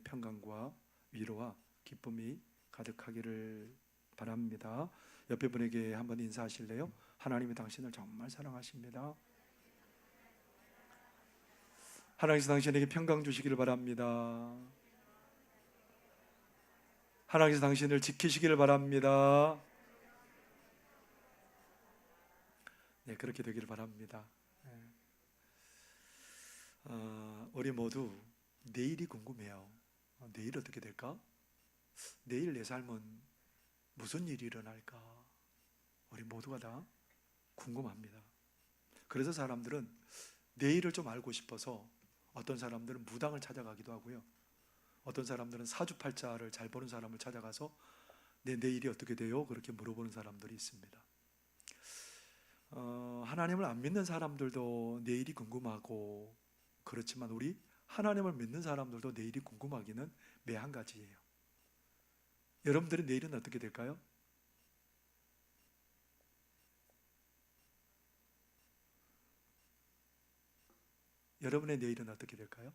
평강과 위로와 기쁨이 가득하기를 바랍니다. 옆에 분에게 한번 인사하실래요? 하나님이 당신을 정말 사랑하십니다. 하나님께서 당신에게 평강 주시기를 바랍니다. 하나님께서 당신을 지키시기를 바랍니다. 네, 그렇게 되기를 바랍니다. 우리 모두 내일이 궁금해요. 내일 어떻게 될까? 내일 내 삶은 무슨 일이 일어날까? 우리 모두가 다 궁금합니다. 그래서 사람들은 내일을 좀 알고 싶어서 어떤 사람들은 무당을 찾아가기도 하고요. 어떤 사람들은 사주팔자를 잘 보는 사람을 찾아가서 내 내일이 어떻게 돼요? 그렇게 물어보는 사람들이 있습니다. 하나님을 안 믿는 사람들도 내일이 궁금하고, 그렇지만 우리 하나님을 믿는 사람들도 내일이 궁금하기는 매한가지예요. 여러분들의 내일은 어떻게 될까요? 여러분의 내일은 어떻게 될까요?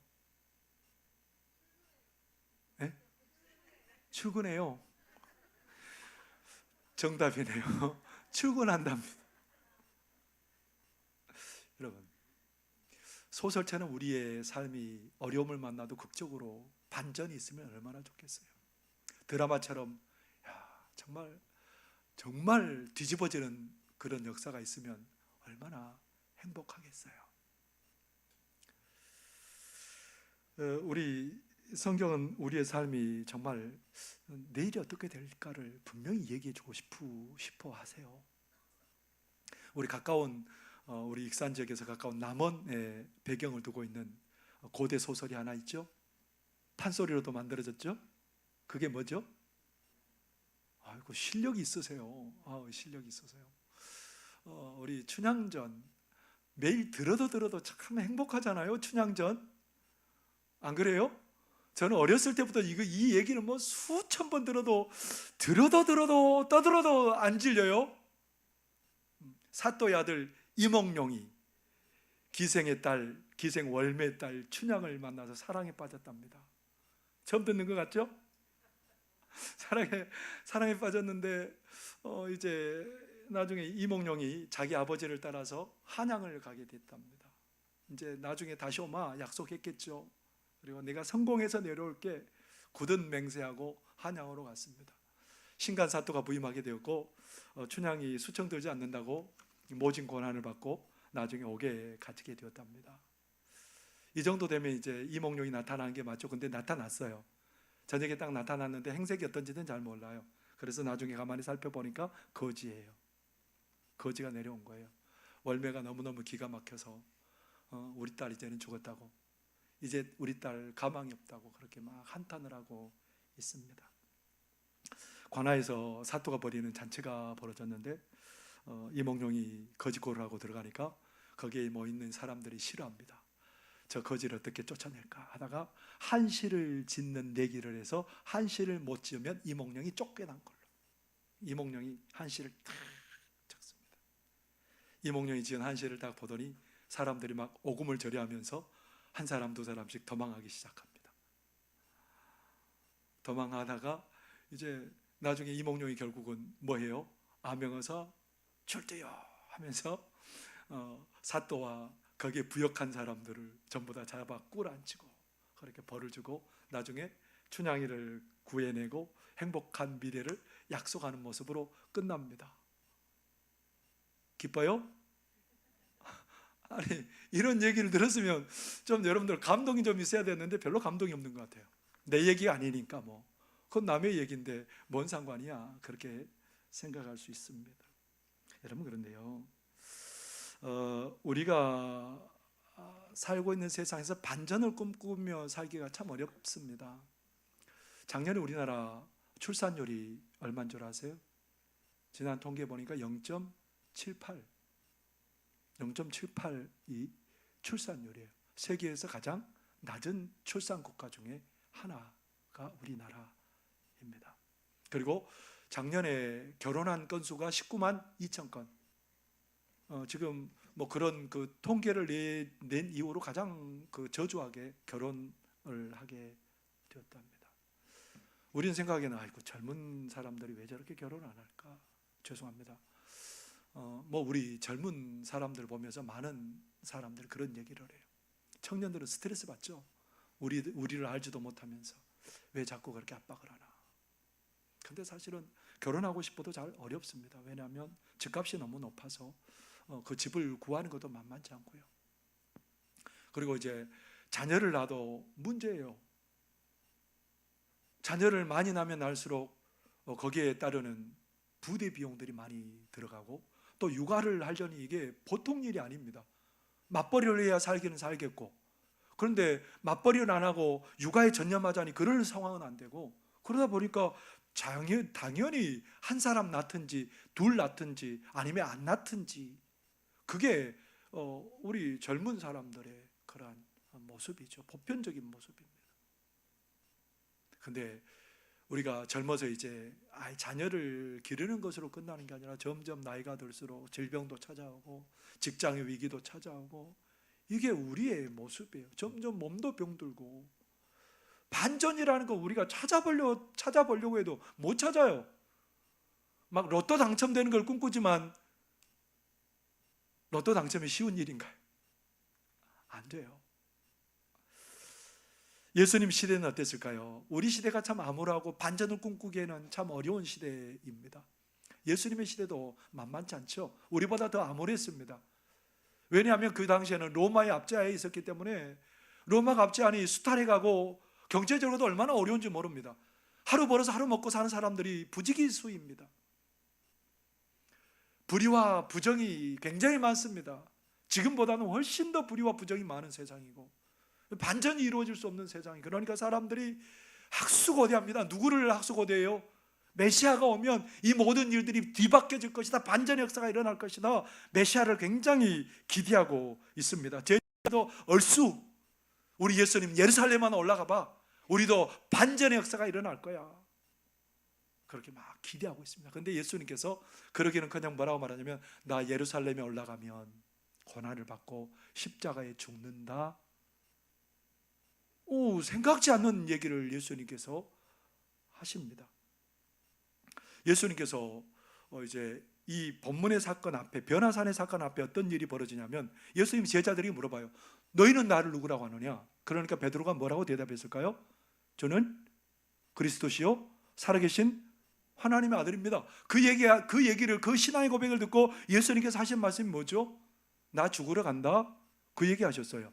네? 출근해요. 정답이네요. 출근한답니다. 여러분, 소설처럼 우리의 삶이 어려움을 만나도 극적으로 반전이 있으면 얼마나 좋겠어요. 드라마처럼 정말 뒤집어지는 그런 역사가 있으면 얼마나 행복하겠어요. 우리 성경은 우리의 삶이 정말 내일이 어떻게 될까를 분명히 얘기해 주고 싶어 하세요. 우리 가까운 우리 익산 지역에서 가까운 남원의 배경을 두고 있는 고대 소설이 하나 있죠. 판소리로도 만들어졌죠. 그게 뭐죠? 아이고, 실력이 있으세요. 실력이 있으세요. 우리 춘향전 매일 들어도 참 행복하잖아요. 춘향전 안 그래요? 저는 어렸을 때부터 이 얘기는 뭐 수천 번 들어도 떠들어도 안 질려요. 사또의 아들 이몽룡이 기생의 딸, 기생 월매의 딸 춘향을 만나서 사랑에 빠졌답니다. 처음 듣는 것 같죠? 사랑에 빠졌는데 이제 나중에 이몽룡이 자기 아버지를 따라서 한양을 가게 됐답니다. 이제 나중에 다시 오마 약속했겠죠. 그리고 내가 성공해서 내려올게 굳은 맹세하고 한양으로 갔습니다. 신간사또가 부임하게 되었고 춘향이 수청 들지 않는다고 모진 권한을 받고 나중에 옥에 갇히게 되었답니다. 이 정도 되면 이제 이몽룡이 나타나는 게 맞죠. 근데 나타났어요. 저녁에 딱 나타났는데 행색이 어떤지는 잘 몰라요. 그래서 나중에 가만히 살펴보니까 거지예요. 거지가 내려온 거예요. 월매가 너무너무 기가 막혀서 우리 딸 이제는 죽었다고, 이제 우리 딸 가망이 없다고 그렇게 막 한탄을 하고 있습니다. 관아에서 사또가 벌이는 잔치가 벌어졌는데 이몽룡이 거지골을 하고 들어가니까 거기에 있는 사람들이 싫어합니다. 저 거지를 어떻게 쫓아낼까 하다가 한시를 짓는 내기를 해서 한시를 못 지으면 이몽룡이 쫓겨난 걸로. 이몽룡이 한시를 탁 쳤습니다. 이몽룡이 지은 한시를 딱 보더니 사람들이 막 오금을 절여하면서 한 사람 두 사람씩 도망하기 시작합니다. 도망하다가 이제 나중에 이몽룡이 결국은 뭐해요? 아명어서 출두요 하면서 사또와 거기에 부역한 사람들을 전부 다 잡아 꿇어앉히고 그렇게 벌을 주고 나중에 춘향이를 구해내고 행복한 미래를 약속하는 모습으로 끝납니다. 기뻐요? 아니, 이런 얘기를 들었으면 좀 여러분들 감동이 좀 있어야 되는데 별로 감동이 없는 것 같아요. 내 얘기가 아니니까 뭐 그건 남의 얘기인데 뭔 상관이야, 그렇게 생각할 수 있습니다. 여러분, 그런데요, 우리가 살고 있는 세상에서 반전을 꿈꾸며 살기가 참 어렵습니다. 작년에 우리나라 출산율이 얼마인 줄 아세요? 지난 통계 보니까 0.78이 출산율이에요. 세계에서 가장 낮은 출산 국가 중에 하나가 우리나라입니다. 그리고 작년에 결혼한 건수가 19만 2천 건. 지금 뭐 그런 그 통계를 낸 이후로 가장 그 저조하게 결혼을 하게 되었답니다. 우리는 생각에는 아이고 젊은 사람들이 왜 저렇게 결혼 안 할까? 죄송합니다. 우리 젊은 사람들 보면서 많은 사람들이 그런 얘기를 해요. 청년들은 스트레스 받죠. 우리를 알지도 못하면서 왜 자꾸 그렇게 압박을 하나? 근데 사실은 결혼하고 싶어도 잘 어렵습니다. 왜냐하면 집값이 너무 높아서 그 집을 구하는 것도 만만치 않고요. 그리고 이제 자녀를 낳아도 문제예요. 자녀를 많이 낳으면 낳을수록 거기에 따르는 부대 비용들이 많이 들어가고, 또 육아를 하려니 이게 보통 일이 아닙니다. 맞벌이를 해야 살기는 살겠고, 그런데 맞벌이를 안 하고 육아에 전념하자니 그럴 상황은 안 되고, 그러다 보니까 당연히 한 사람 낳든지 둘 낳든지 아니면 안 낳든지, 그게 우리 젊은 사람들의 그러한 모습이죠. 보편적인 모습입니다. 근데 우리가 젊어서 이제 자녀를 기르는 것으로 끝나는 게 아니라 점점 나이가 들수록 질병도 찾아오고 직장의 위기도 찾아오고, 이게 우리의 모습이에요. 점점 몸도 병들고, 반전이라는 거 우리가 찾아보려고 해도 못 찾아요. 막 로또 당첨되는 걸 꿈꾸지만 로또 당첨이 쉬운 일인가요? 안 돼요. 예수님 시대는 어땠을까요? 우리 시대가 참 암울하고 반전을 꿈꾸기에는 참 어려운 시대입니다. 예수님의 시대도 만만치 않죠. 우리보다 더 암울했습니다. 왜냐하면 그 당시에는 로마의 압제하에 있었기 때문에, 로마가 압제하니 수탈해가고 경제적으로도 얼마나 어려운지 모릅니다. 하루 벌어서 하루 먹고 사는 사람들이 부지기수입니다. 불의와 부정이 굉장히 많습니다. 지금보다는 훨씬 더 불의와 부정이 많은 세상이고, 반전이 이루어질 수 없는 세상이, 그러니까 사람들이 학수고대합니다. 누구를 학수고대해요? 메시아가 오면 이 모든 일들이 뒤바뀌어질 것이다, 반전의 역사가 일어날 것이다, 메시아를 굉장히 기대하고 있습니다. 제자도 얼쑤 우리 예수님 예루살렘만 올라가 봐, 우리도 반전의 역사가 일어날 거야, 그렇게 막 기대하고 있습니다. 그런데 예수님께서 그러기는 그냥 뭐라고 말하냐면, 나 예루살렘에 올라가면 고난을 받고 십자가에 죽는다. 생각지 않는 얘기를 예수님께서 하십니다. 예수님께서 이제 이 본문의 사건 앞에, 변화산의 사건 앞에 어떤 일이 벌어지냐면, 예수님 제자들이 물어봐요. 너희는 나를 누구라고 하느냐? 그러니까 베드로가 뭐라고 대답했을까요? 저는 그리스도시요 살아계신 하나님의 아들입니다. 그 얘기를, 그 신앙의 고백을 듣고 예수님께서 하신 말씀이 뭐죠? 나 죽으러 간다, 그 얘기 하셨어요.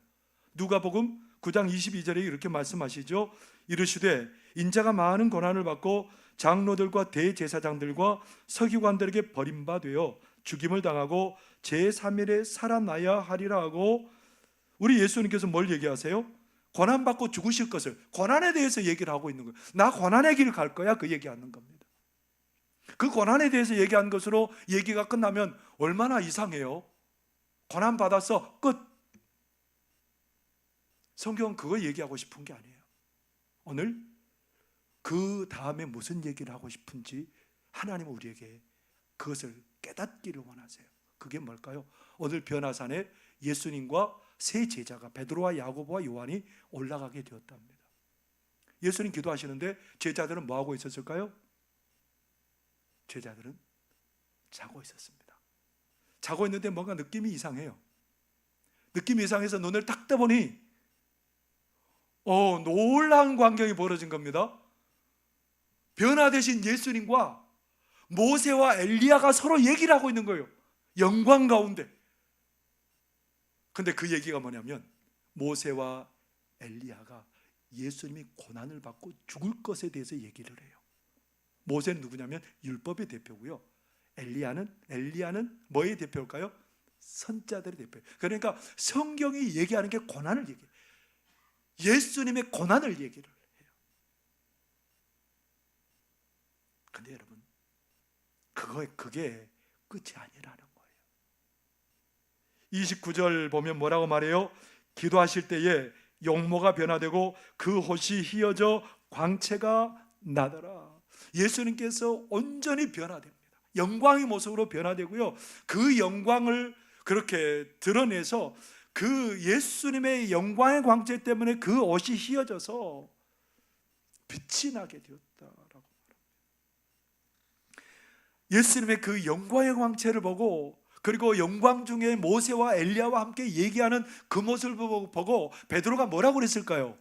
누가복음 9장 22절에 이렇게 말씀하시죠. 이르시되 인자가 많은 고난을 받고 장로들과 대제사장들과 서기관들에게 버림받아 죽임을 당하고 제3일에 살아나야 하리라 하고, 우리 예수님께서 뭘 얘기하세요? 고난받고 죽으실 것을, 고난에 대해서 얘기를 하고 있는 거예요. 나 고난의 길을 갈 거야, 그 얘기하는 겁니다. 그 고난에 대해서 얘기한 것으로 얘기가 끝나면 얼마나 이상해요. 고난 받았어, 끝. 성경은 그거 얘기하고 싶은 게 아니에요. 오늘 그 다음에 무슨 얘기를 하고 싶은지 하나님은 우리에게 그것을 깨닫기를 원하세요. 그게 뭘까요? 오늘 변화산에 예수님과 세 제자가, 베드로와 야고보와 요한이 올라가게 되었답니다. 예수님 기도하시는데 제자들은 뭐하고 있었을까요? 제자들은 자고 있었습니다. 자고 있는데 뭔가 느낌이 이상해요. 느낌이 이상해서 눈을 딱 떠보니 놀라운 광경이 벌어진 겁니다. 변화되신 예수님과 모세와 엘리야가 서로 얘기를 하고 있는 거예요. 영광 가운데. 근데 그 얘기가 뭐냐면, 모세와 엘리야가 예수님이 고난을 받고 죽을 것에 대해서 얘기를 해요. 모세는 누구냐면 율법의 대표고요, 엘리야는 뭐의 대표일까요? 선자들의 대표예요. 그러니까 성경이 얘기하는 게 고난을 얘기해요. 예수님의 고난을 얘기를 해요. 근데 여러분, 그게 끝이 아니라는 거예요. 29절 보면 뭐라고 말해요? 기도하실 때에 용모가 변화되고 그 옷이 휘어져 광채가 나더라. 예수님께서 온전히 변화됩니다. 영광의 모습으로 변화되고요, 그 영광을 그렇게 드러내서 그 예수님의 영광의 광채 때문에 그 옷이 휘어져서 빛이 나게 되었다라고 말합니다. 예수님의 그 영광의 광채를 보고, 그리고 영광 중에 모세와 엘리야와 함께 얘기하는 그 모습을 보고 베드로가 뭐라고 그랬을까요?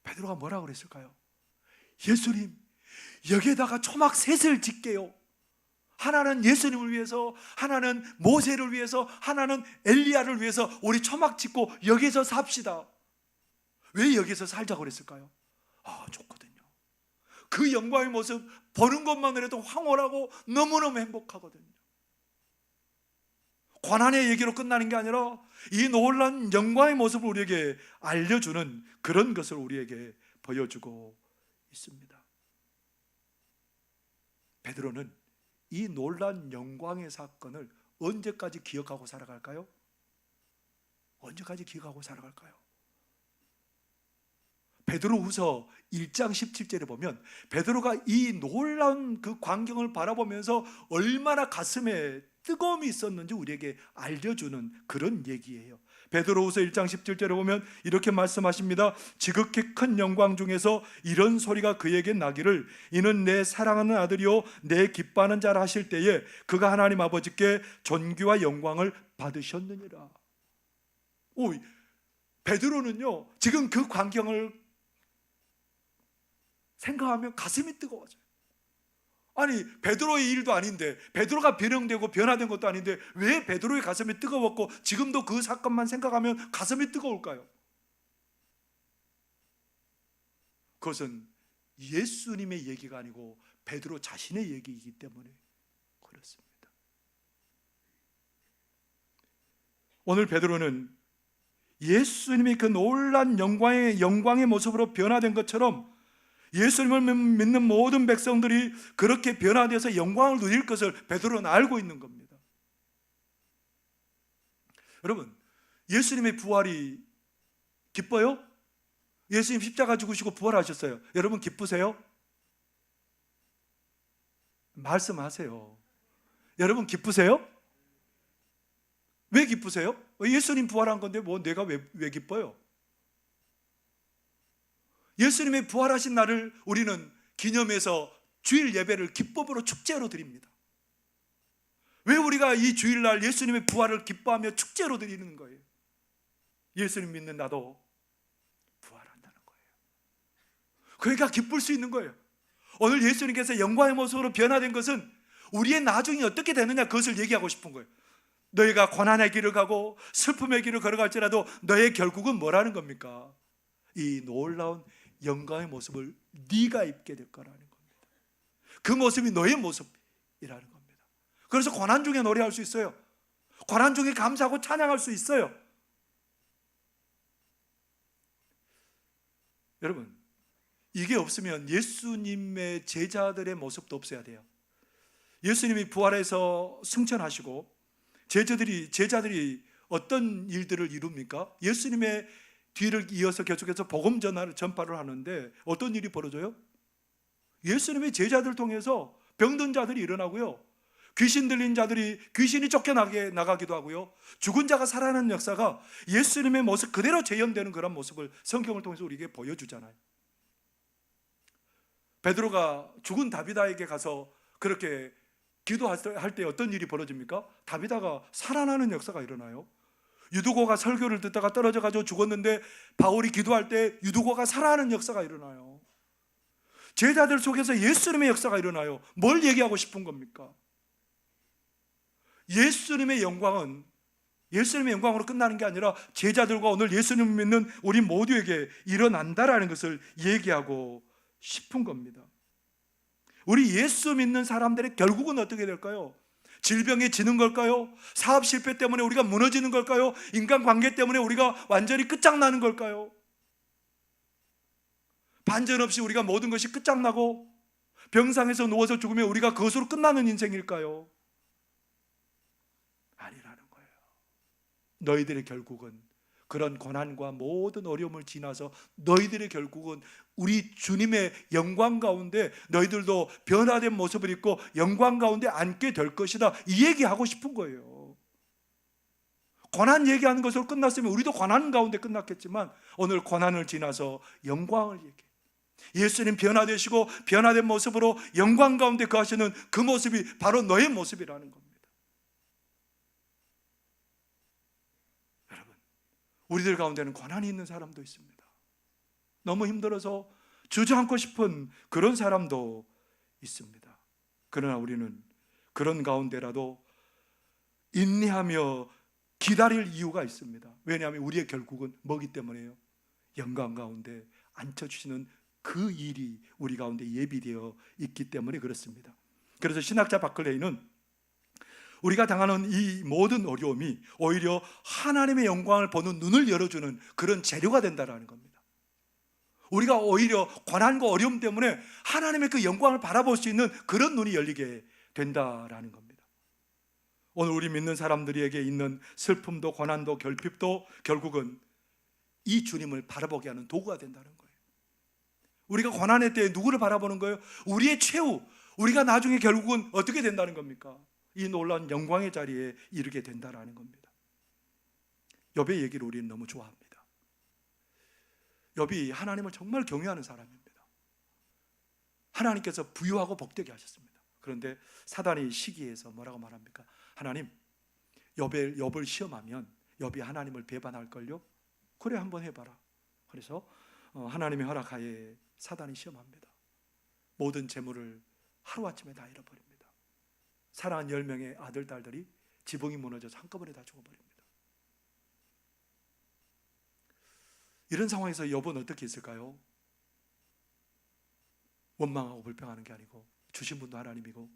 베드로가 뭐라고 그랬을까요? 예수님, 여기에다가 초막 셋을 짓게요. 하나는 예수님을 위해서, 하나는 모세를 위해서, 하나는 엘리야를 위해서 우리 초막 짓고 여기서 삽시다. 왜 여기서 살자고 그랬을까요? 좋거든요. 그 영광의 모습 보는 것만으로도 황홀하고 너무너무 행복하거든요. 고난의 얘기로 끝나는 게 아니라 이 놀라운 영광의 모습을 우리에게 알려주는 그런 것을 우리에게 보여주고 있습니다. 베드로는 이 놀라운 영광의 사건을 언제까지 기억하고 살아갈까요? 언제까지 기억하고 살아갈까요? 베드로후서 1장 17절에 보면 베드로가 이 놀라운 그 광경을 바라보면서 얼마나 가슴에 뜨거움이 있었는지 우리에게 알려주는 그런 얘기예요. 베드로후서 1장 17절에 보면 이렇게 말씀하십니다. 지극히 큰 영광 중에서 이런 소리가 그에게 나기를, 이는 내 사랑하는 아들이요 내 기뻐하는 자라 하실 때에 그가 하나님 아버지께 존귀와 영광을 받으셨느니라. 베드로는요, 지금 그 광경을 생각하면 가슴이 뜨거워져요. 아니, 베드로의 일도 아닌데, 베드로가 변형되고 변화된 것도 아닌데 왜 베드로의 가슴이 뜨거웠고 지금도 그 사건만 생각하면 가슴이 뜨거울까요? 그것은 예수님의 얘기가 아니고 베드로 자신의 얘기이기 때문에 그렇습니다. 오늘 베드로는 예수님이 그 놀란 영광의 모습으로 변화된 것처럼 예수님을 믿는 모든 백성들이 그렇게 변화되어서 영광을 누릴 것을 베드로는 알고 있는 겁니다. 여러분, 예수님의 부활이 기뻐요? 예수님 십자가 죽으시고 부활하셨어요. 여러분 기쁘세요? 말씀하세요. 여러분 기쁘세요? 왜 기쁘세요? 예수님 부활한 건데 뭐 내가 왜 기뻐요? 예수님의 부활하신 날을 우리는 기념해서 주일 예배를 기쁨으로 축제로 드립니다. 왜 우리가 이 주일날 예수님의 부활을 기뻐하며 축제로 드리는 거예요? 예수님 믿는 나도 부활한다는 거예요. 그러니까 기쁠 수 있는 거예요. 오늘 예수님께서 영광의 모습으로 변화된 것은 우리의 나중이 어떻게 되느냐, 그것을 얘기하고 싶은 거예요. 너희가 고난의 길을 가고 슬픔의 길을 걸어갈지라도 너의 결국은 뭐라는 겁니까? 이 놀라운 영광의 모습을 네가 입게 될 거라는 겁니다. 그 모습이 너의 모습이라는 겁니다. 그래서 고난 중에 노래할 수 있어요. 고난 중에 감사하고 찬양할 수 있어요. 여러분, 이게 없으면 예수님의 제자들의 모습도 없어야 돼요. 예수님이 부활해서 승천하시고 제자들이 어떤 일들을 이룹니까? 예수님의 뒤를 이어서 계속해서 복음 전파를 하는데 어떤 일이 벌어져요? 예수님의 제자들 통해서 병든 자들이 일어나고요, 귀신 들린 자들이 귀신이 쫓겨나가기도 하고요, 죽은 자가 살아나는 역사가 예수님의 모습 그대로 재현되는 그런 모습을 성경을 통해서 우리에게 보여주잖아요. 베드로가 죽은 다비다에게 가서 그렇게 기도할 때 어떤 일이 벌어집니까? 다비다가 살아나는 역사가 일어나요. 유두고가 설교를 듣다가 떨어져가지고 죽었는데 바울이 기도할 때 유두고가 살아나는 역사가 일어나요. 제자들 속에서 예수님의 역사가 일어나요. 뭘 얘기하고 싶은 겁니까? 예수님의 영광은 예수님의 영광으로 끝나는 게 아니라 제자들과 오늘 예수님을 믿는 우리 모두에게 일어난다라는 것을 얘기하고 싶은 겁니다. 우리 예수 믿는 사람들의 결국은 어떻게 될까요? 질병에 지는 걸까요? 사업 실패 때문에 우리가 무너지는 걸까요? 인간관계 때문에 우리가 완전히 끝장나는 걸까요? 반전 없이 우리가 모든 것이 끝장나고 병상에서 누워서 죽으면 우리가 그것으로 끝나는 인생일까요? 아니라는 거예요. 너희들의 결국은 그런 고난과 모든 어려움을 지나서 너희들의 결국은 우리 주님의 영광 가운데 너희들도 변화된 모습을 입고 영광 가운데 앉게 될 것이다, 이 얘기하고 싶은 거예요. 고난 얘기하는 것으로 끝났으면 우리도 고난 가운데 끝났겠지만 오늘 고난을 지나서 영광을 얘기해. 예수님 변화되시고 변화된 모습으로 영광 가운데 거하시는 그 모습이 바로 너의 모습이라는 겁니다. 여러분, 우리들 가운데는 고난이 있는 사람도 있습니다. 너무 힘들어서 주저앉고 싶은 그런 사람도 있습니다. 그러나 우리는 그런 가운데라도 인내하며 기다릴 이유가 있습니다. 왜냐하면 우리의 결국은 뭐기 때문에요? 영광 가운데 앉혀주시는 그 일이 우리 가운데 예비되어 있기 때문에 그렇습니다. 그래서 신학자 바클레이는 우리가 당하는 이 모든 어려움이 오히려 하나님의 영광을 보는 눈을 열어주는 그런 재료가 된다는 겁니다. 우리가 오히려 고난과 어려움 때문에 하나님의 그 영광을 바라볼 수 있는 그런 눈이 열리게 된다라는 겁니다. 오늘 우리 믿는 사람들에게 있는 슬픔도 고난도 결핍도 결국은 이 주님을 바라보게 하는 도구가 된다는 거예요. 우리가 고난의 때에 누구를 바라보는 거예요? 우리의 최후, 우리가 나중에 결국은 어떻게 된다는 겁니까? 이 놀라운 영광의 자리에 이르게 된다는 겁니다. 욥의 얘기를 우리는 너무 좋아합니다. 욥이 하나님을 정말 경외하는 사람입니다. 하나님께서 부유하고 복되게 하셨습니다. 그런데 사단이 시기해서 뭐라고 말합니까? 하나님, 욥을 시험하면 욥이 하나님을 배반할걸요? 그래, 한번 해봐라. 그래서 하나님의 허락하에 사단이 시험합니다. 모든 재물을 하루아침에 다 잃어버립니다. 사랑한 10명의 아들, 딸들이 지붕이 무너져서 한꺼번에 다 죽어버립니다. 이런 상황에서 욥은 어떻게 했을까요? 원망하고 불평하는 게 아니고 주신 분도 하나님이고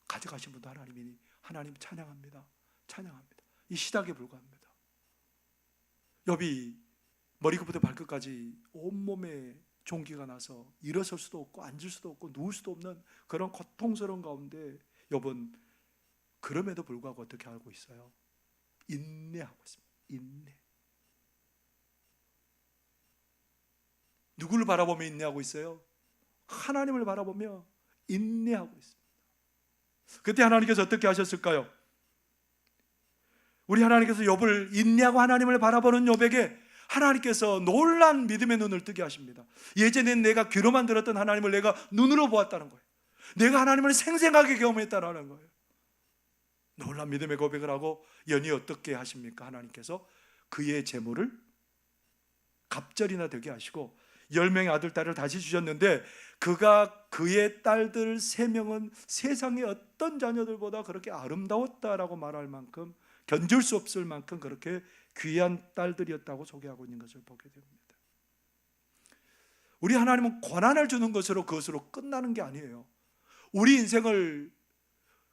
가져가신 분도 하나님이니 하나님 찬양합니다. 찬양합니다. 이 시작에 불과합니다. 욥이 머리끝부터 발끝까지 온몸에 종기가 나서 일어설 수도 없고 앉을 수도 없고 누울 수도 없는 그런 고통스러운 가운데 욥은 그럼에도 불구하고 어떻게 하고 있어요? 인내하고 있습니다. 인내. 누구를 바라보며 인내하고 있어요? 하나님을 바라보며 인내하고 있습니다. 그때 하나님께서 어떻게 하셨을까요? 우리 하나님께서 욥을 인내하고 하나님을 바라보는 욥에게 하나님께서 놀란 믿음의 눈을 뜨게 하십니다. 예전엔 내가 귀로만 들었던 하나님을 내가 눈으로 보았다는 거예요. 내가 하나님을 생생하게 경험했다는 거예요. 놀란 믿음의 고백을 하고 연이 어떻게 하십니까? 하나님께서 그의 재물을 갑절이나 되게 하시고 10명의 아들, 딸을 다시 주셨는데 그가 그의 딸들 3명은 세상의 어떤 자녀들보다 그렇게 아름다웠다라고 말할 만큼 견줄 수 없을 만큼 그렇게 귀한 딸들이었다고 소개하고 있는 것을 보게 됩니다. 우리 하나님은 고난을 주는 것으로 그것으로 끝나는 게 아니에요. 우리 인생을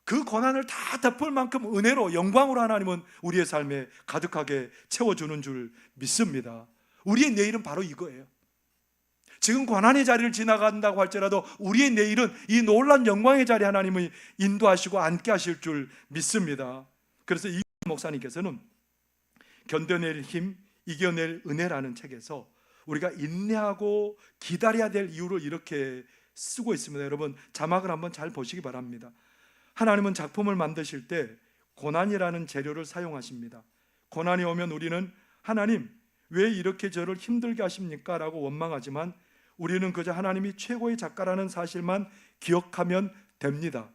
그 고난을 다 덮을 만큼 은혜로 영광으로 하나님은 우리의 삶에 가득하게 채워주는 줄 믿습니다. 우리의 내일은 바로 이거예요. 지금 고난의 자리를 지나간다고 할지라도 우리의 내일은 이 놀라운 영광의 자리에 하나님이 인도하시고 앉게 하실 줄 믿습니다. 그래서 이 목사님께서는 견뎌낼 힘, 이겨낼 은혜라는 책에서 우리가 인내하고 기다려야 될 이유를 이렇게 쓰고 있습니다. 여러분 자막을 한번 잘 보시기 바랍니다. 하나님은 작품을 만드실 때 고난이라는 재료를 사용하십니다. 고난이 오면 우리는 하나님 왜 이렇게 저를 힘들게 하십니까? 라고 원망하지만 우리는 그저 하나님이 최고의 작가라는 사실만 기억하면 됩니다.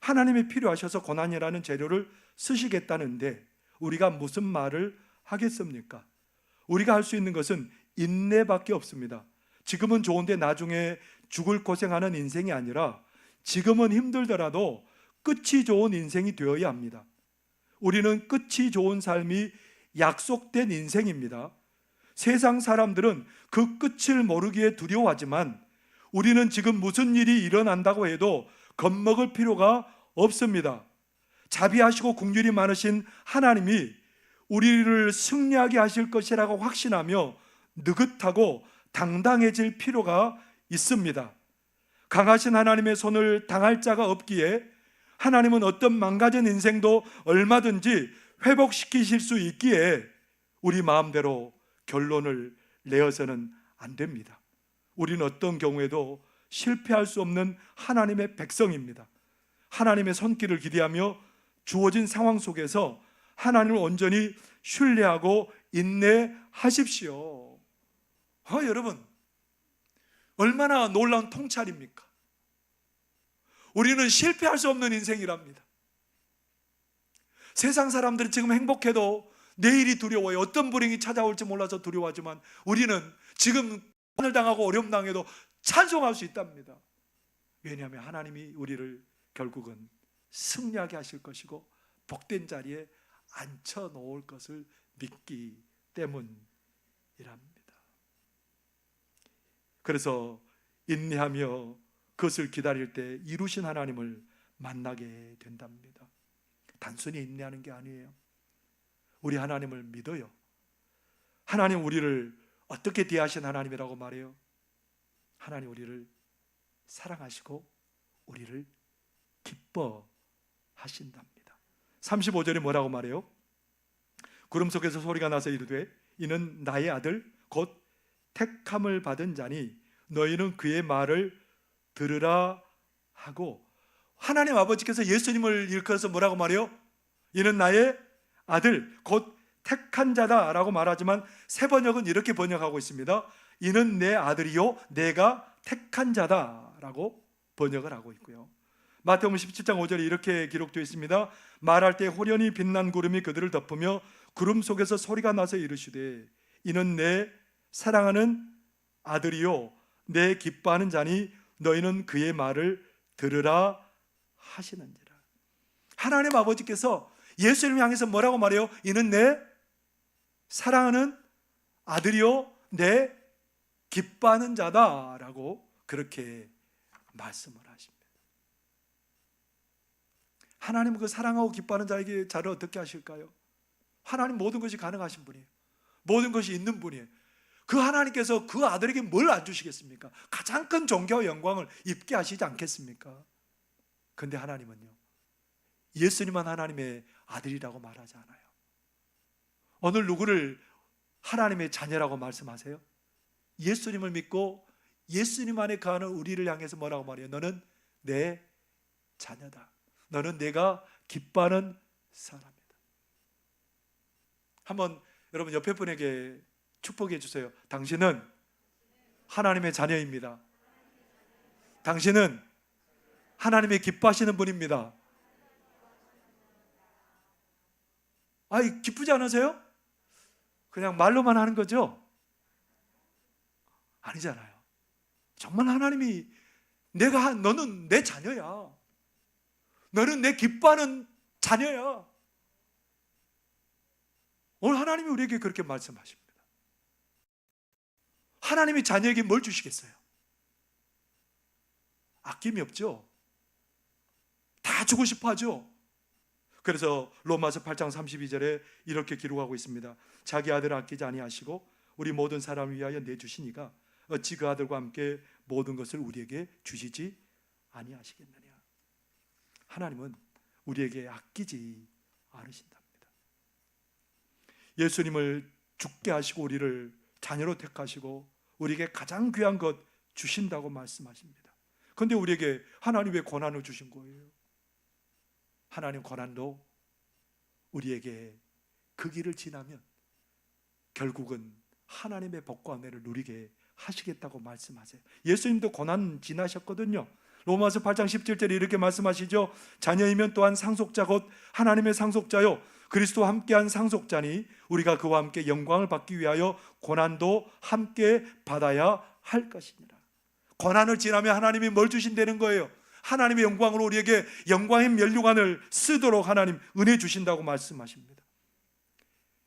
하나님이 필요하셔서 고난이라는 재료를 쓰시겠다는데 우리가 무슨 말을 하겠습니까? 우리가 할 수 있는 것은 인내밖에 없습니다. 지금은 좋은데 나중에 죽을 고생하는 인생이 아니라 지금은 힘들더라도 끝이 좋은 인생이 되어야 합니다. 우리는 끝이 좋은 삶이 약속된 인생입니다. 세상 사람들은 그 끝을 모르기에 두려워하지만 우리는 지금 무슨 일이 일어난다고 해도 겁먹을 필요가 없습니다. 자비하시고 긍휼이 많으신 하나님이 우리를 승리하게 하실 것이라고 확신하며 느긋하고 당당해질 필요가 있습니다. 강하신 하나님의 손을 당할 자가 없기에 하나님은 어떤 망가진 인생도 얼마든지 회복시키실 수 있기에 우리 마음대로 결론을 내어서는 안 됩니다. 우리는 어떤 경우에도 실패할 수 없는 하나님의 백성입니다. 하나님의 손길을 기대하며 주어진 상황 속에서 하나님을 온전히 신뢰하고 인내하십시오. 여러분 얼마나 놀라운 통찰입니까? 우리는 실패할 수 없는 인생이랍니다. 세상 사람들은 지금 행복해도 내일이 두려워요. 어떤 불행이 찾아올지 몰라서 두려워하지만 우리는 지금 고난을 당하고 어려움 당해도 찬송할 수 있답니다. 왜냐하면 하나님이 우리를 결국은 승리하게 하실 것이고 복된 자리에 앉혀 놓을 것을 믿기 때문이랍니다. 그래서 인내하며 그것을 기다릴 때 이루신 하나님을 만나게 된답니다. 단순히 인내하는 게 아니에요. 우리 하나님을 믿어요. 하나님 우리를 어떻게 대하신 하나님이라고 말해요? 하나님 우리를 사랑하시고 우리를 기뻐하신답니다. 35절에 뭐라고 말해요? 구름 속에서 소리가 나서 이르되 이는 나의 아들 곧 택함을 받은 자니 너희는 그의 말을 들으라 하고, 하나님 아버지께서 예수님을 일컬어서 뭐라고 말해요? 이는 나의 아들 곧 택한 자다라고 말하지만 새 번역은 이렇게 번역하고 있습니다. 이는 내 아들이요 내가 택한 자다라고 번역을 하고 있고요. 마태복음 17장 5절에 이렇게 기록되어 있습니다. 말할 때 호련히 빛난 구름이 그들을 덮으며 구름 속에서 소리가 나서 이르시되 이는 내 사랑하는 아들이요 내 기뻐하는 자니 너희는 그의 말을 들으라 하시는지라. 하나님 아버지께서 예수님을 향해서 뭐라고 말해요? 이는 내 사랑하는 아들이요 내 기뻐하는 자다라고 그렇게 말씀을 하십니다. 하나님은 그 사랑하고 기뻐하는 자에게 자를 어떻게 하실까요? 하나님 모든 것이 가능하신 분이에요. 모든 것이 있는 분이에요. 그 하나님께서 그 아들에게 뭘 안 주시겠습니까? 가장 큰 존귀와 영광을 입게 하시지 않겠습니까? 그런데 하나님은요, 예수님만 하나님의 아들이라고 말하지 않아요. 오늘 누구를 하나님의 자녀라고 말씀하세요? 예수님을 믿고 예수님 안에 거하는 우리를 향해서 뭐라고 말해요? 너는 내 자녀다. 너는 내가 기뻐하는 사람이다. 한번 여러분 옆에 분에게 축복해 주세요. 당신은 하나님의 자녀입니다. 당신은 하나님의 기뻐하시는 분입니다. 아이, 기쁘지 않으세요? 그냥 말로만 하는 거죠? 아니잖아요. 정말 하나님이 너는 내 자녀야. 너는 내 기뻐하는 자녀야. 오늘 하나님이 우리에게 그렇게 말씀하십니다. 하나님이 자녀에게 뭘 주시겠어요? 아낌이 없죠. 다 주고 싶어 하죠. 그래서 로마서 8장 32절에 이렇게 기록하고 있습니다. 자기 아들을 아끼지 아니하시고 우리 모든 사람을 위하여 내주시니가 어찌 그 아들과 함께 모든 것을 우리에게 주시지 아니하시겠느냐. 하나님은 우리에게 아끼지 않으신답니다. 예수님을 죽게 하시고 우리를 자녀로 택하시고 우리에게 가장 귀한 것 주신다고 말씀하십니다. 그런데 우리에게 하나님 왜 고난을 주신 거예요? 하나님 고난도 우리에게 그 길을 지나면 결국은 하나님의 복과 은혜를 누리게 하시겠다고 말씀하세요. 예수님도 고난 지나셨거든요. 로마서 8장 17절에 이렇게 말씀하시죠. 자녀이면 또한 상속자 곧 하나님의 상속자요 그리스도와 함께한 상속자니 우리가 그와 함께 영광을 받기 위하여 고난도 함께 받아야 할 것이니라. 고난을 지나면 하나님이 뭘 주신다는 거예요? 하나님의 영광으로 우리에게 영광의 면류관을 쓰도록 하나님 은혜 주신다고 말씀하십니다.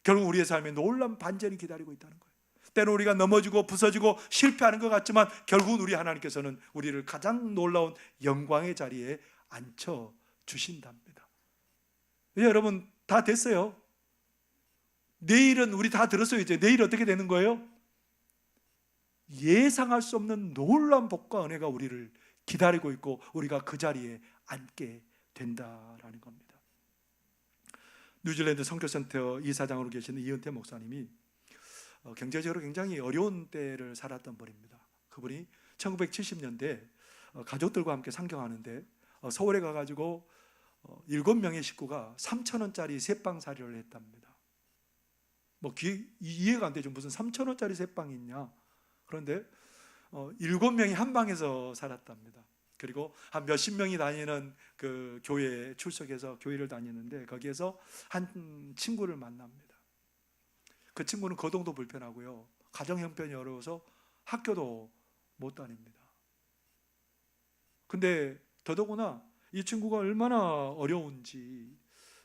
결국 우리의 삶에 놀라운 반전이 기다리고 있다는 거예요. 때로 우리가 넘어지고 부서지고 실패하는 것 같지만 결국은 우리 하나님께서는 우리를 가장 놀라운 영광의 자리에 앉혀주신답니다. 여러분 다 됐어요. 내일은 우리 다 들었어요. 이제 내일 어떻게 되는 거예요? 예상할 수 없는 놀라운 복과 은혜가 우리를 기다리고 있고 우리가 그 자리에 앉게 된다라는 겁니다. 뉴질랜드 선교센터 이사장으로 계시는 이은태 목사님이 경제적으로 굉장히 어려운 때를 살았던 분입니다. 그분이 1970년대 가족들과 함께 상경하는데 서울에 가가지고 7명의 식구가 3,000원짜리 새빵살이를 했답니다. 뭐 이해가 안 되죠. 무슨 3,000원짜리 새빵이 있냐. 그런데 7명이 한 방에서 살았답니다. 그리고 한 몇십 명이 다니는 그 교회에 출석해서 교회를 다니는데 거기에서 한 친구를 만납니다. 그 친구는 거동도 불편하고요, 가정 형편이 어려워서 학교도 못 다닙니다. 근데 더더구나 이 친구가 얼마나 어려운지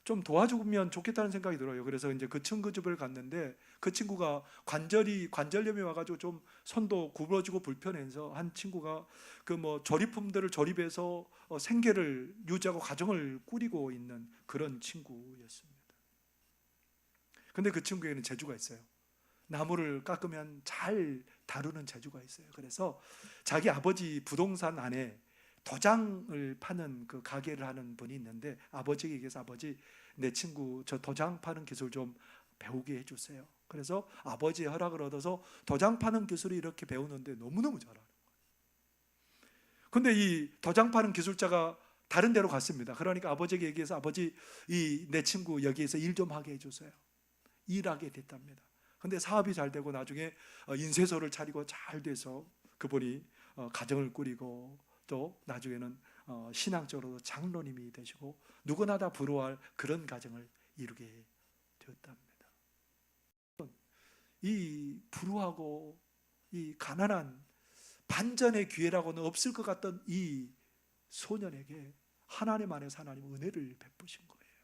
좀 도와주면 좋겠다는 생각이 들어요. 그래서 이제 그 친구 집을 갔는데 그 친구가 관절염이 와가지고 좀 손도 구부러지고 불편해서 한 친구가 그 뭐 조리품들을 조립해서 생계를 유지하고 가정을 꾸리고 있는 그런 친구였습니다. 근데 그 친구에게는 재주가 있어요. 나무를 깎으면 잘 다루는 재주가 있어요. 그래서 자기 아버지 부동산 안에 도장을 파는 그 가게를 하는 분이 있는데 아버지에게 얘기해서 아버지, 내 친구 저 도장 파는 기술 좀 배우게 해주세요. 그래서 아버지의 허락을 얻어서 도장 파는 기술을 이렇게 배우는데 너무너무 잘하는 거예요. 근데 이 도장 파는 기술자가 다른 데로 갔습니다. 그러니까 아버지에게 얘기해서 아버지, 이 내 친구 여기에서 일 좀 하게 해주세요. 일하게 됐답니다. 근데 사업이 잘 되고 나중에 인쇄소를 차리고 잘 돼서 그분이 가정을 꾸리고 또 나중에는 신앙적으로도 장로님이 되시고 누구나 다 부러워할 그런 가정을 이루게 되었답니다. 이 불우하고 이 가난한 반전의 기회라고는 없을 것 같던 이 소년에게 하나님 안에서 하나님 은혜를 베푸신 거예요.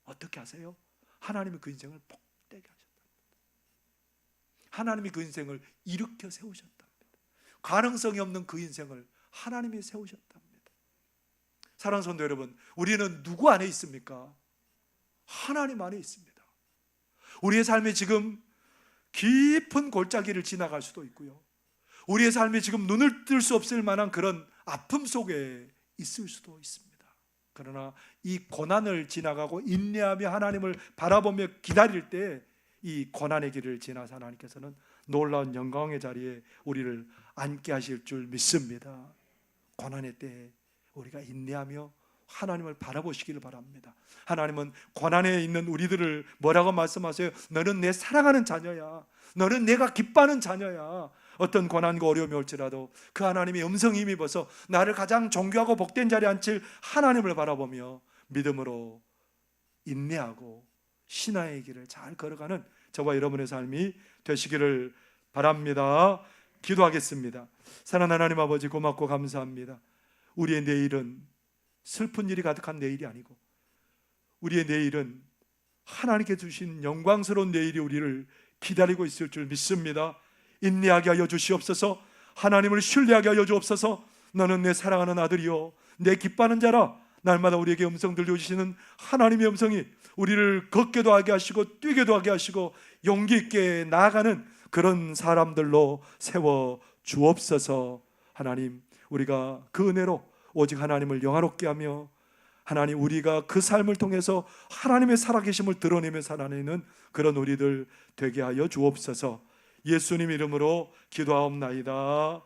어떻게 하세요? 하나님이 그 인생을 복되게 하셨답니다. 하나님이 그 인생을 일으켜 세우셨답니다. 가능성이 없는 그 인생을 하나님이 세우셨답니다. 사랑하는 성도 여러분, 우리는 누구 안에 있습니까? 하나님 안에 있습니다. 우리의 삶이 지금 깊은 골짜기를 지나갈 수도 있고요, 우리의 삶이 지금 눈을 뜰 수 없을 만한 그런 아픔 속에 있을 수도 있습니다. 그러나 이 고난을 지나가고 인내하며 하나님을 바라보며 기다릴 때 이 고난의 길을 지나서 하나님께서는 놀라운 영광의 자리에 우리를 앉게 하실 줄 믿습니다. 고난의 때에 우리가 인내하며 하나님을 바라보시기를 바랍니다. 하나님은 고난에 있는 우리들을 뭐라고 말씀하세요? 너는 내 사랑하는 자녀야. 너는 내가 기뻐하는 자녀야. 어떤 고난과 어려움이 올지라도 그 하나님의 음성이 힘입어서 나를 가장 존귀하고 복된 자리에 앉힐 하나님을 바라보며 믿음으로 인내하고 신앙의 길을 잘 걸어가는 저와 여러분의 삶이 되시기를 바랍니다. 기도하겠습니다. 사랑하는 하나님 아버지, 고맙고 감사합니다. 우리의 내일은 슬픈 일이 가득한 내일이 아니고 우리의 내일은 하나님께 주신 영광스러운 내일이 우리를 기다리고 있을 줄 믿습니다. 인내하게 하여 주시옵소서. 하나님을 신뢰하게 하여 주옵소서. 너는 내 사랑하는 아들이요 내 기뻐하는 자라. 날마다 우리에게 음성 들려주시는 하나님의 음성이 우리를 걷게도 하게 하시고 뛰게도 하게 하시고 용기 있게 나아가는 그런 사람들로 세워 주옵소서. 하나님, 우리가 그 은혜로 오직 하나님을 영화롭게 하며 하나님, 우리가 그 삶을 통해서 하나님의 살아계심을 드러내며 살아내는 그런 우리들 되게 하여 주옵소서. 예수님 이름으로 기도하옵나이다.